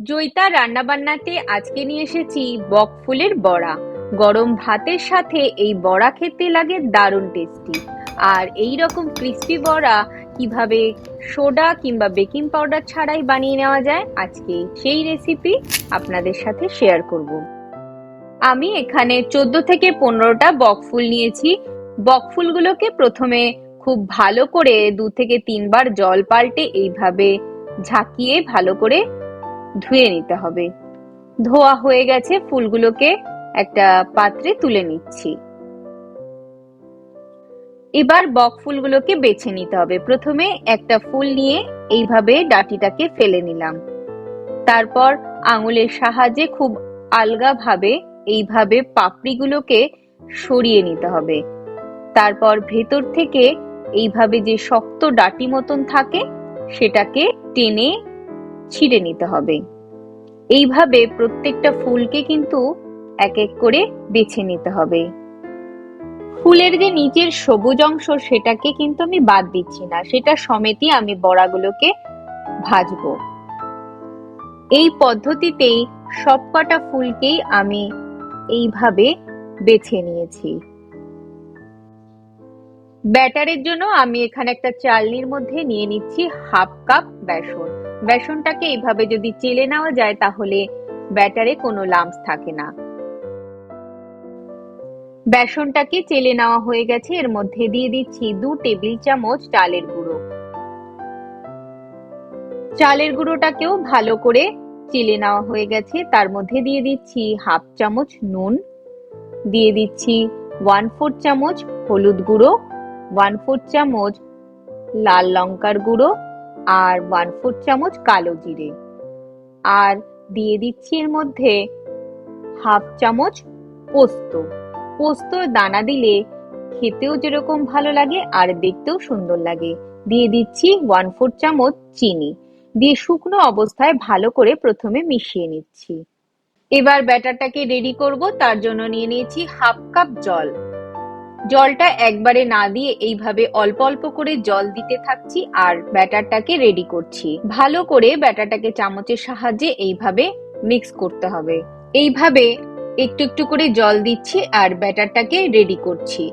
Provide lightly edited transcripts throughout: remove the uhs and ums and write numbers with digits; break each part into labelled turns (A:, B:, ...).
A: জয়িতা রান্নাবান্নাতে আজকে নিয়ে এসেছি বকফুলের বড়া। গরম ভাতের সাথে এই বড়া খেতে লাগে দারুণ টেস্টি। আর এই রকম ক্রিস্পি বড়া কিভাবে সোডা কিংবা বেকিং পাউডার ছাড়াই বানিয়ে নেওয়া যায়, আজকে সেই রেসিপি আপনাদের সাথে শেয়ার করব। আমি এখানে 14 থেকে 15টা বকফুল নিয়েছি। বকফুলগুলোকে প্রথমে খুব ভালো করে 2 থেকে 3 বার জল পাল্টে এইভাবে ঝাঁকিয়ে ভালো করে ধুয়ে নিতে হবে। ধোয়া হয়ে গেছে, ফুলগুলোকে একটা পাত্রে তুলে নিচ্ছি। এবার বক ফুলগুলোকে বেছে নিতে হবে। প্রথমে একটা ফুল নিয়ে এইভাবে ডাঁটিটাকে ফেলে নিলাম। তারপর আঙুলের সাহায্যে খুব আলগাভাবে এইভাবে পাপড়িগুলোকে সরিয়ে নিতে হবে। তারপর ভেতর থেকে এইভাবে যে শক্ত ডাঁটি মতন থাকে সেটাকে টেনে ছিঁড়ে নিতে হবে। এইভাবে প্রত্যেকটা ফুলকে কিন্তু এক এক করে বেছে নিতে হবে। ফুলের যে নিচের সবুজ অংশ সেটাকে কিন্তু আমি বাদ দিচ্ছি না, সেটা সমেতই আমি বড়াগুলোকে ভাজবো। এই পদ্ধতিতেই সবকটা ফুলকেই আমি এইভাবে বেছে নিয়েছি। ব্যাটারের জন্য আমি এখানে একটা চালনির মধ্যে নিয়ে নিচ্ছি হাফ কাপ বেসন। বেসনটাকে এইভাবে যদি চেলে নেওয়া যায় তাহলে ব্যাটারে কোনো লাম্পস থাকে না। বেসনটাকে চেলে নেওয়া হয়ে গেছে, এর মধ্যে দিয়ে দিচ্ছি 2 টেবিল চামচ চালের গুঁড়ো। চালের গুঁড়োটাকেও ভালো করে চেলে নেওয়া হয়ে গেছে, তার মধ্যে দিয়ে দিচ্ছি হাফ চামচ নুন, দিয়ে দিচ্ছি 1/4 চামচ হলুদ গুঁড়ো, 1/4 চামচ লাল লঙ্কার গুঁড়ো আর 1/4 চামচ কালো জিরে, আর দিয়ে দিচ্ছি এর মধ্যে হাফ চামচ পোস্ত। পোস্তর দানা দিলে খেতেও যেরকম ভালো লাগে আর দেখতেও সুন্দর লাগে। দিয়ে দিচ্ছি 1/4 চামচ চিনি, দিয়ে শুকনো অবস্থায় ভালো করে প্রথমে মিশিয়ে নিচ্ছি। এবার ব্যাটারটাকে রেডি করব, তার জন্য নিয়ে নিয়েছি হাফ কাপ জল। জলটা একবারে না দিয়ে এইভাবে অল্প অল্প করে জল দিতে থাকছি আর ব্যাটারটাকে রেডি করছি। ভালো করে ব্যাটারটাকে চামচের সাহায্যে এইভাবে মিক্স করতে হবে। এইভাবে একটু একটু করে জল দিচ্ছি আর ব্যাটারটাকে রেডি করছি।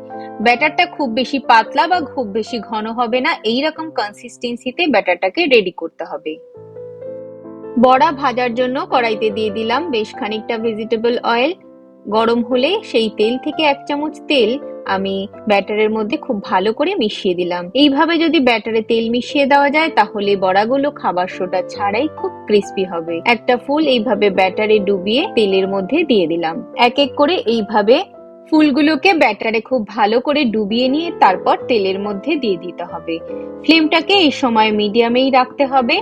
A: ব্যাটারটা খুব বেশি পাতলা বা খুব বেশি ঘন হবে না, এইরকম কনসিস্টেন্সিতে ব্যাটারটাকে রেডি করতে হবে। বড়া ভাজার জন্য কড়াইতে দিয়ে দিলাম বেশ খানিকটা ভেজিটেবল অয়েল। গরম হলে সেই তেল থেকে 1 চামচ তেল আমি ব্যাটারের মধ্যে খুব ভালো করে মিশিয়ে দিলাম। এইভাবে যদি ব্যাটারে তেল মিশিয়ে দেওয়া যায় তাহলে বড়াগুলো খাবার সোডা ছাড়াই খুব ক্রিস্পি হবে। একটা ফুল এইভাবে ব্যাটারে ডুবিয়ে তেলের মধ্যে দিয়ে দিলাম। এক এক করে এইভাবে ফুলগুলোকে ব্যাটারে খুব ভালো করে ডুবিয়ে নিয়ে তারপর তেলের মধ্যে দিয়ে দিতে হবে। ফ্লেমটাকে এই সময় মিডিয়ামেই রাখতে হবে।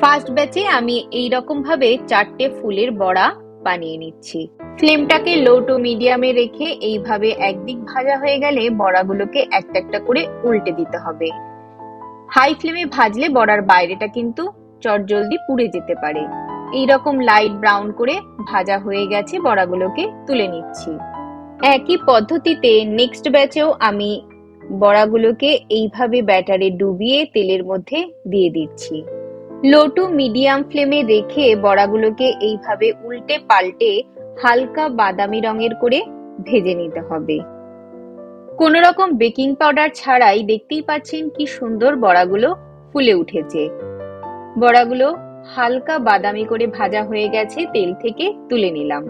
A: ফার্স্ট ব্যাচে আমি এইরকম ভাবে 4টে ফুলের বড়া বানিয়ে নিচ্ছি। ফ্লেমটাকে লো টু মিডিয়ামে রেখে এইভাবে একদিক ভাজা হয়ে গেলে বড়াগুলোকে একটা একটা করে উল্টে দিতে হবে। হাই ফ্লেমে ভাজলে বড়ার বাইরেটা কিন্তু চটজলদি পুড়ে যেতে পারে। এইরকম লাইট ব্রাউন করে ভাজা হয়ে গেছে, বড়াগুলোকে তুলে নিচ্ছি। একই পদ্ধতিতে নেক্সট ব্যাচেও আমি বড়াগুলোকে এইভাবে ব্যাটারে ডুবিয়ে তেলের মধ্যে দিয়ে দিচ্ছি। লো টু মিডিয়াম ফ্লেমে রেখে বড়াগুলোকে এইভাবে উল্টে পাল্টে হালকা বাদামি রঙের করে ভেজে নিতে হবে। কোন রকম বেকিং পাউডার ছাড়াই দেখতেই পাচ্ছেন কি সুন্দর বড়াগুলো ফুলে উঠেছে। বড়াগুলো হালকা বাদামি করে ভাজা হয়ে গেছে, তেল থেকে তুলে নিলাম।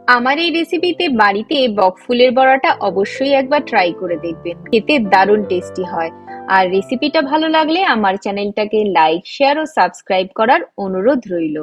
A: আমার এই রেসিপিতে বাড়িতে বকফুলের বড়াটা অবশ্যই একবার ট্রাই করে দেখবেন, খেতে দারুণ টেস্টি হয়। আর রেসিপিটা ভালো লাগলে আমার চ্যানেলটাকে লাইক, শেয়ার ও সাবস্ক্রাইব করার অনুরোধ রইল।